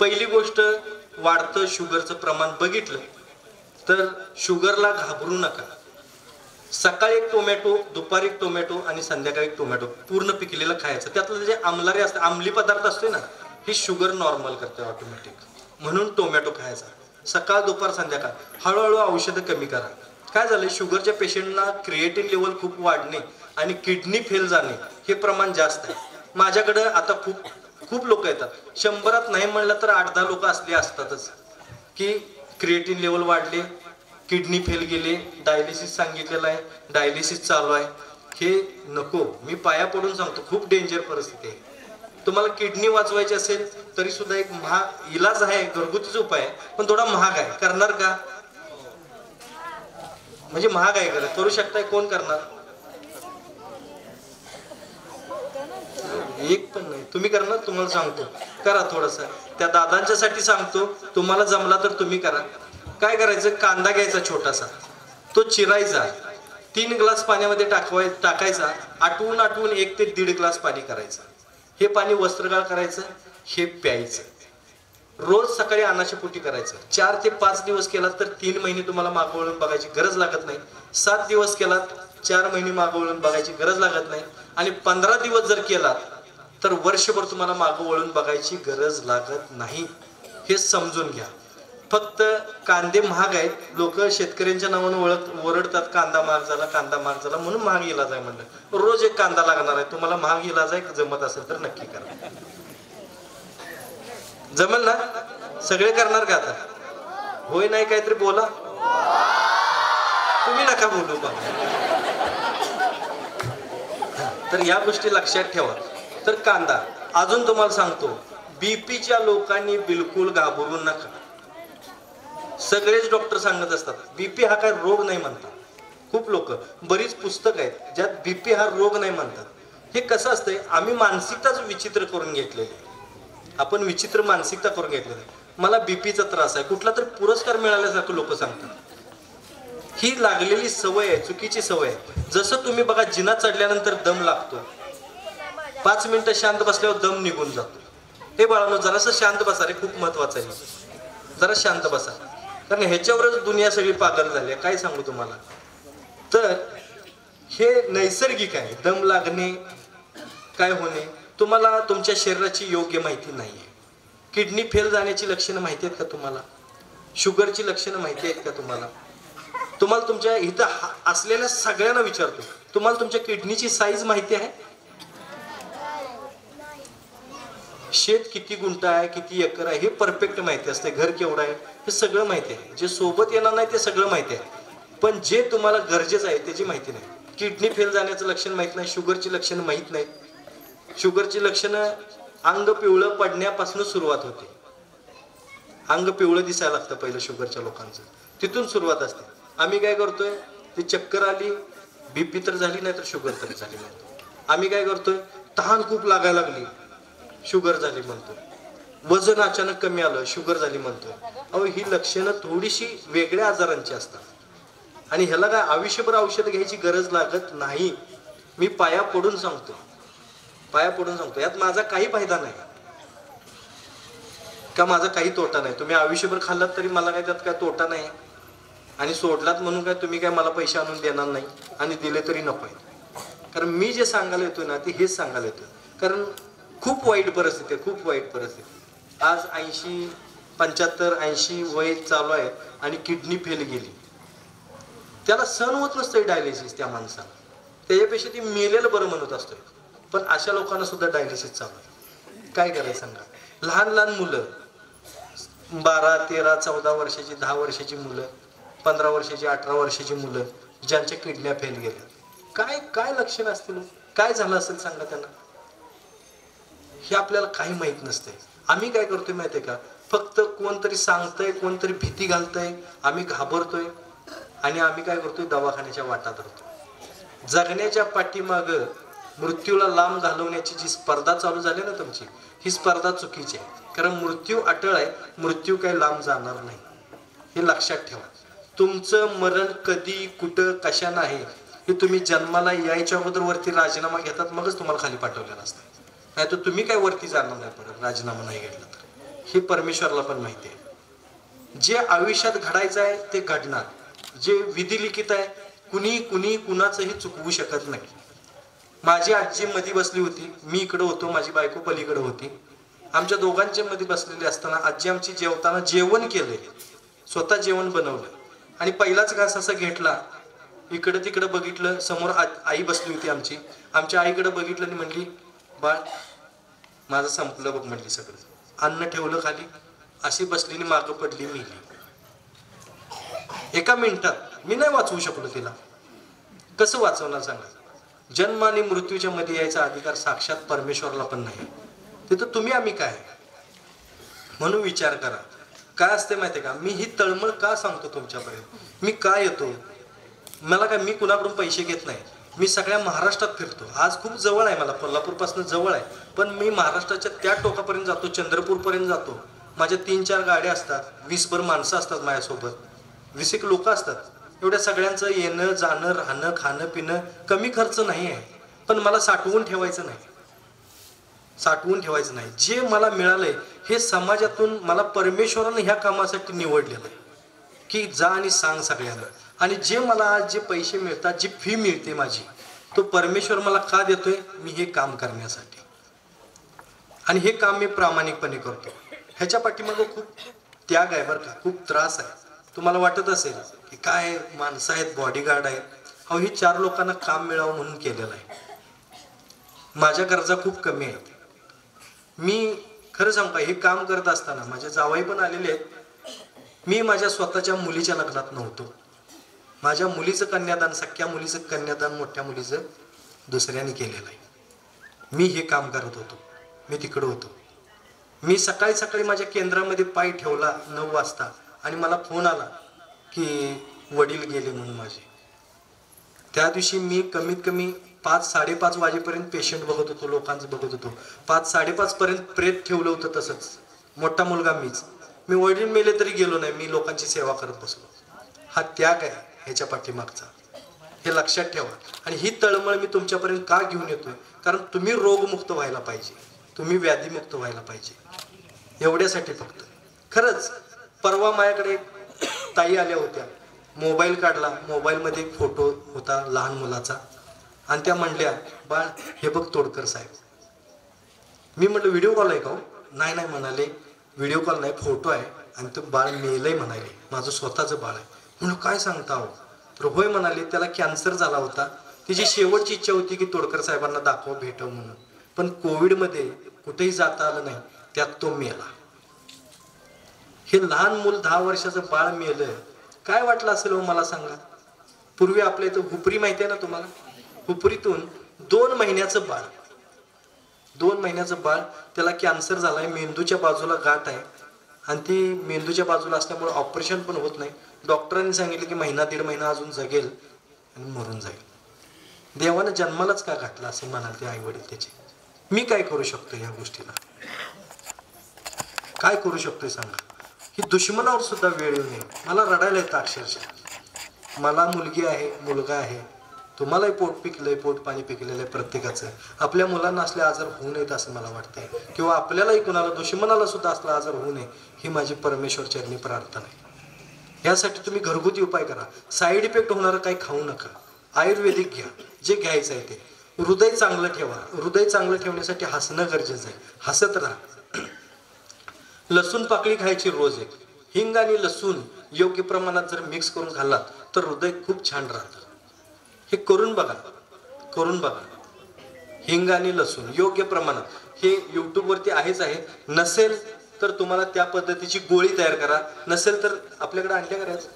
पहिली गोष्ट, वाढतं शुगरचं प्रमाण बघितलं तर शुगरला घाबरू नका. सकाळी एक टोमॅटो, दुपारी एक टोमॅटो आणि संध्याकाळी एक टोमॅटो पूर्ण पिकलेलं खायचं. त्यातलं जे आमलारी असते, आमली पदार्थ असतोय ना, ही शुगर नॉर्मल करते ऑटोमॅटिक. म्हणून टोमॅटो खायचा सकाळ दुपार संध्याकाळ. हळूहळू औषधं कमी करा. काय झालंय, शुगरच्या पेशंटना क्रिएटिन लेवल खूप वाढणे आणि किडनी फेल जाणे हे प्रमाण जास्त आहे. माझ्याकडे आता खूप लोक येतात. 100त नाही म्हणलं तर 8-10 लोक असले असतातच की क्रिएटिन लेवल वाढले, किडनी फेल गेले, डायलिसिस सांगितलेलं आहे, डायलिसिस चालू आहे. हे नको. मी पाया पडून सांगतो, खूप डेंजर परिस्थिती आहे. तुम्हाला किडनी वाचवायची असेल तरी सुद्धा एक महाग इलाज आहे, घरगुतीचा उपाय आहे, पण थोडा महाग आहे. करणार का? म्हणजे महाग आहे का? करू शकताय? कोण करणार? एक पण नाही. तुम्ही करणार? तुम्हाला सांगतो करा. थोडंसं त्या दादांच्यासाठी सांगतो, तुम्हाला जमला तर तुम्ही करा. काय करायचं, कांदा घ्यायचा छोटासा, तो चिरायचा, 3 ग्लास पाण्यामध्ये टाकायचा, आटवून 1 ते 1.5 ग्लास पाणी करायचं. हे पाणी वस्त्रगाळ करायचं, हे प्यायचं. रोज सकाळी अन्नाच्या पोटी करायचं. 4 ते 5 दिवस केलात तर 3 महिने तुम्हाला मागं वळून बघायची गरज लागत नाही. 7 दिवस केलात 4 महिने मागं वळून बघायची गरज लागत नाही. आणि 15 दिवस जर केलात तर वर्षभर तुम्हाला मागं वळून बघायची गरज लागत नाही. हे समजून घ्या. फक्त कांदे महाग आहेत. लोक शेतकऱ्यांच्या नावानं ओरडतात, कांदा महाग झाला, कांदा महाग झाला, म्हणून महाग इलाज आहे म्हणलं. रोज एक कांदा लागणार आहे. तुम्हाला महाग इलाज आहे, जमत असेल तर नक्की करा. जमेल ना? सगळे करणार का आता? होय नाही काहीतरी बोला. तुम्ही नका बोलू बघा. तर या गोष्टी लक्षात ठेवा. तर कांदा. अजून तुम्हाला सांगतो, बीपीच्या लोकांनी बिलकुल घाबरू नका. सगळेच डॉक्टर सांगत असतात बीपी हा काय रोग नाही म्हणतात. खूप लोक, बरीच पुस्तक आहेत ज्यात बीपी हा रोग नाही म्हणतात. हे कसं असतंय, आम्ही मानसिकताच विचित्र करून घेतलेली. आपण विचित्र मानसिकता करून घेतलेली. मला बीपीचा त्रास आहे, कुठला तर पुरस्कार मिळाल्यासारखं लोक सांगतात. ही लागलेली सवय आहे, चुकीची सवय आहे. जसं तुम्ही बघा, जिना चढल्यानंतर दम लागतो, 5 मिनिटं शांत बसल्यावर दम निघून जातो. हे बाळांनो, जरासं शांत बसा रे, खूप महत्वाचं आहे. जरा शांत बसा, कारण ह्याच्यावरच दुनिया सगळी पागल झाली आहे. काय सांगू तुम्हाला. तर हे नैसर्गिक आहे. दम लागणे, काय होणे, तुम्हाला तुमच्या शरीराची योग्य माहिती नाही आहे. किडनी फेल जाण्याची लक्षणं माहिती आहेत का तुम्हाला? शुगरची लक्षणं माहिती आहेत का तुम्हाला? तुम्हाला तुमच्या इथं असलेल्या सगळ्यांना विचारतो, तुम्हाला तुमच्या किडनीची साईज माहिती आहे? शेत किती गुंठ आहे, किती एकर आहे, हे परफेक्ट माहिती असते. घर केवढं आहे हे सगळं माहिती आहे. जे सोबत येणार नाही ते सगळं माहिती आहे, पण जे तुम्हाला गरजेचं आहे त्याची माहिती नाही. किडनी फेल जाण्याचं लक्षण माहित नाही, शुगरची लक्षणं माहित नाही. शुगरची लक्षणं अंग पिवळं पडण्यापासून सुरुवात होते. अंग पिवळं दिसायला लागतं पहिलं शुगरच्या लोकांचं, तिथून सुरुवात असते. आम्ही काय करतोय, ती चक्कर आली, बीपी तर झाली नाही तर शुगर तरी झाली म्हणतो. आम्ही काय करतोय, तहान खूप लागायला लागली, शुगर झाली म्हणतो. वजन अचानक कमी आलं, शुगर झाली म्हणतोय. अहो, ही लक्षणं थोडीशी वेगळ्या आजारांची असतात आणि ह्याला काय आयुष्यभर औषध घ्यायची गरज लागत नाही. मी पाया पडून सांगतो, पाया पडून सांगतो, यात माझा काही फायदा नाही का, माझा काही तोटा नाही. तुम्ही आयुष्यभर खाल्लात तरी मला काय त्यात काय तोटा नाही. आणि सोडलात म्हणून काय तुम्ही काय मला पैसे आणून देणार नाही, आणि दिले तरी नको. कारण मी जे सांगायला येतोय ना ते हेच सांगायला येतोय. कारण खूप वाईट परिस्थिती आहे, खूप वाईट परिस्थिती. आज 80, 75, 80 वय चालू आहे आणि किडनी फेल गेली. त्याला सहन होत नसतं डायलिसिस त्या माणसाला, त्याच्यापेक्षा ती मेलेलं बरं म्हणत असतोय. पण अशा लोकांना सुद्धा डायलिसिस चालू आहे. काय करायचं सांगा. लहान लहान मुलं, 12, 13, 14 वर्षाची, 10 वर्षाची मुलं, 15 वर्षाची, 18 वर्षाची मुलं ज्यांच्या किडन्या फेल गेल्या, काय काय लक्षण असतील, काय झालं असेल सांगा त्यांना. हे आपल्याला काही माहित नसते. आम्ही काय करतोय माहितीये का, फक्त कोणतरी सांगतंय, कोणतरी भीती घालतंय, आम्ही घाबरतोय आणि आम्ही काय करतोय, दवाखान्याच्या वाटा धरतोय. जगण्याच्या पाठीमाग मृत्यूला लांब घालवण्याची जी स्पर्धा चालू झाली ना तुमची, ही स्पर्धा चुकीची आहे. कारण मृत्यू अटळ आहे, मृत्यू काही लांब जाणार नाही. हे लक्षात ठेवा. तुमचं मरण कधी, कुठं, कशानं आहे हे तुम्ही जन्माला यायच्या अगोदर वरती राजीनामा घेतात, मगच तुम्हाला खाली पाठवलेलं असतं. नाही तर तुम्ही काय वरती जाणार नाही परत राजीनामा नाही घेतला तर. हे परमेश्वरला पण माहिती आहे. जे आयुष्यात घडायचं आहे ते घडणार. जे विधी लिखित आहे कुणी कुणाचंही चुकवू शकत नाही. माझी आजी मध्ये बसली होती, मी इकडे होतो, माझी बायको पलीकडे होती. आमच्या दोघांच्या मध्ये बसलेली असताना आजी आमची जेवताना जेवण केलंय, स्वतः जेवण बनवलं आणि पहिलाच घास असा घेतला, इकडं तिकडं बघितलं, समोर आई बसली होती आमची. आमच्या आईकडे बघितलं आणि म्हणली, बाळ माझं संपलं बघ म्हणली सगळं. अन्न ठेवलं खाली, अशी बसली आणि मागं पडली मेली. एका मिनिटात. मी नाही वाचवू शकलो तिला. कसं वाचवणार सांगा? जन्म आणि मृत्यूच्या मध्ये यायचा अधिकार साक्षात परमेश्वरला पण नाही. तिथं तुम्ही आम्ही काय? म्हणून विचार करा. काय असते माहितीये का, मी ही तळमळ का सांगतो तुमच्यापर्यंत? मी का येतो? मला काय, मी कुणाकडून पैसे घेत नाही. मी सगळ्या महाराष्ट्रात फिरतो. आज खूप जवळ आहे मला, कोल्हापूरपासून जवळ आहे, पण मी महाराष्ट्राच्या त्या टोकापर्यंत जातो, चंद्रपूरपर्यंत जातो. माझ्या 3-4 गाड्या असतात, 20 माणसं असतात माझ्यासोबत, 20 लोक असतात. एवढ्या सगळ्यांचं येणं जाणं राहणं खाणं पिणं कमी खर्च नाही आहे. पण मला साठवून ठेवायचं नाही, साठवून ठेवायचं नाही. जे मला मिळालंय हे समाजातून मला परमेश्वरानं ह्या कामासाठी निवडलेलं आहे की जा आणि सांग सगळ्यांना. आणि जे मला आज जे पैसे मिळतात, जी फी मिळते माझी, तो परमेश्वर मला का देतोय? मी हे काम करण्यासाठी. आणि हे काम मी प्रामाणिकपणे करतो. ह्याच्या पाठीमागे खूप त्याग आहे बरं का, खूप त्रास आहे. तुम्हाला वाटत असेल की काय माणसं आहेत, बॉडीगार्ड आहेत. अहो, ही 4 लोकांना काम मिळावं म्हणून केलेलं आहे. माझ्या गरजा खूप कमी आहेत. मी खरं सांगू का, हे काम करत असताना माझे जावई पण आलेले आहेत. मी माझ्या स्वतःच्या मुलीच्या लग्नात नव्हतो. माझ्या मुलीचं कन्यादान, सख्या मुलीचं कन्यादान मोठ्या मुलीचं दुसऱ्याने केलेलं आहे. मी हे काम करत होतो, मी तिकडं होतो. मी सकाळी सकाळी माझ्या केंद्रामध्ये पाय ठेवला 9 वाजता आणि मला फोन आला की वडील गेले म्हणून माझे. त्या दिवशी मी कमीत कमी 5-5:30 वाजेपर्यंत पेशंट बघत होतो, लोकांचं बघत होतो. 5-5:30 पर्यंत प्रेत ठेवलं होतं तसंच. मोठा मुलगा मीच. मी वडील मेले तरी गेलो नाही, मी लोकांची सेवा करत बसलो. हा त्याग आहे ह्याच्या पाठीमागचा, हे लक्षात ठेवा. आणि ही तळमळ मी तुमच्यापर्यंत का घेऊन येतोय? कारण तुम्ही रोगमुक्त व्हायला पाहिजे, तुम्ही व्याधीमुक्त व्हायला पाहिजे, एवढ्यासाठी फक्त. खरंच परवा माझ्याकडे ताई आल्या होत्या, मोबाईल काढला, मोबाईलमध्ये एक फोटो होता लहान मुलाचा आणि त्या म्हणल्या, बाळ हे बघ तोडकर साहेब. मी म्हटलं व्हिडिओ कॉल आहे का? नाही नाही म्हणाले, व्हिडिओ कॉल नाही, फोटो आहे आणि तो बाळ मेलंय म्हणाले, माझं स्वतःचं बाळ आहे. म्हणून काय सांगता हो? तर होय म्हणाले, त्याला कॅन्सर झाला होता, तिची शेवटची इच्छा होती की तोडकर साहेबांना दाखव भेटव म्हणून, पण कोविडमध्ये कुठेही जाता आलं नाही, त्यात तो मेला. हे लहान मूल 10 वर्षाचं बाळ मेलं, काय वाटलं असेल हो मला सांगा? पूर्वी आपल्या इथं हुपरी माहिती आहे ना तुम्हाला? हुपरीतून 2 महिन्याचं बाळ, 2 महिन्याचं बाळ, त्याला कॅन्सर झालाय, मेंदूच्या बाजूला गाठ आहे आणि ती मेंदूच्या बाजूला असल्यामुळे ऑपरेशन पण होत नाही. डॉक्टरांनी सांगितलं की 1-1.5 महिना अजून जगेल आणि मरून जाईल. देवानं जन्मालाच का घातला असे म्हणाल ते आई वडील त्याचे. मी काय करू शकतो या गोष्टीला? काय करू शकतोय सांगा? ही दुश्मनावर सुद्धा वेळ येऊ नये. मला रडायला येतं अक्षरशः. मला मुलगी आहे, मुलगा आहे, तुम्हालाही पोट पिकलंय, पोट पाणी पिकलेलं आहे प्रत्येकाचं. आपल्या मुलांना असले आजार होऊ नयेत असं मला वाटतंय, किंवा आपल्यालाही कुणाला दुश्मनाला सुद्धा असला आजार होऊ नये ही माझी परमेश्वर चरणी प्रार्थना आहे. यासाठी तुम्ही घरगुती उपाय करा. साईड इफेक्ट होणारं काही खाऊ नका, आयुर्वेदिक घ्या, जे घ्यायचं आहे ते. हृदय चांगलं ठेवा. हृदय चांगलं ठेवण्यासाठी हसणं गरजेचं आहे, हसत राहा. लसूण पाकळी खायची रोज एक. हिंग आणि लसूण योग्य प्रमाणात जर मिक्स करून खाल्लात तर हृदय खूप छान राहतं. हे करून बघा, करून बघा. हिंग आणि लसूण योग्य प्रमाणात, हे यूट्यूबवरती आहेच आहे. नसेल तर तुम्हाला त्या पद्धतीची गोळी तयार करा. नसेल तर आपल्याकडे आणल्या करायचं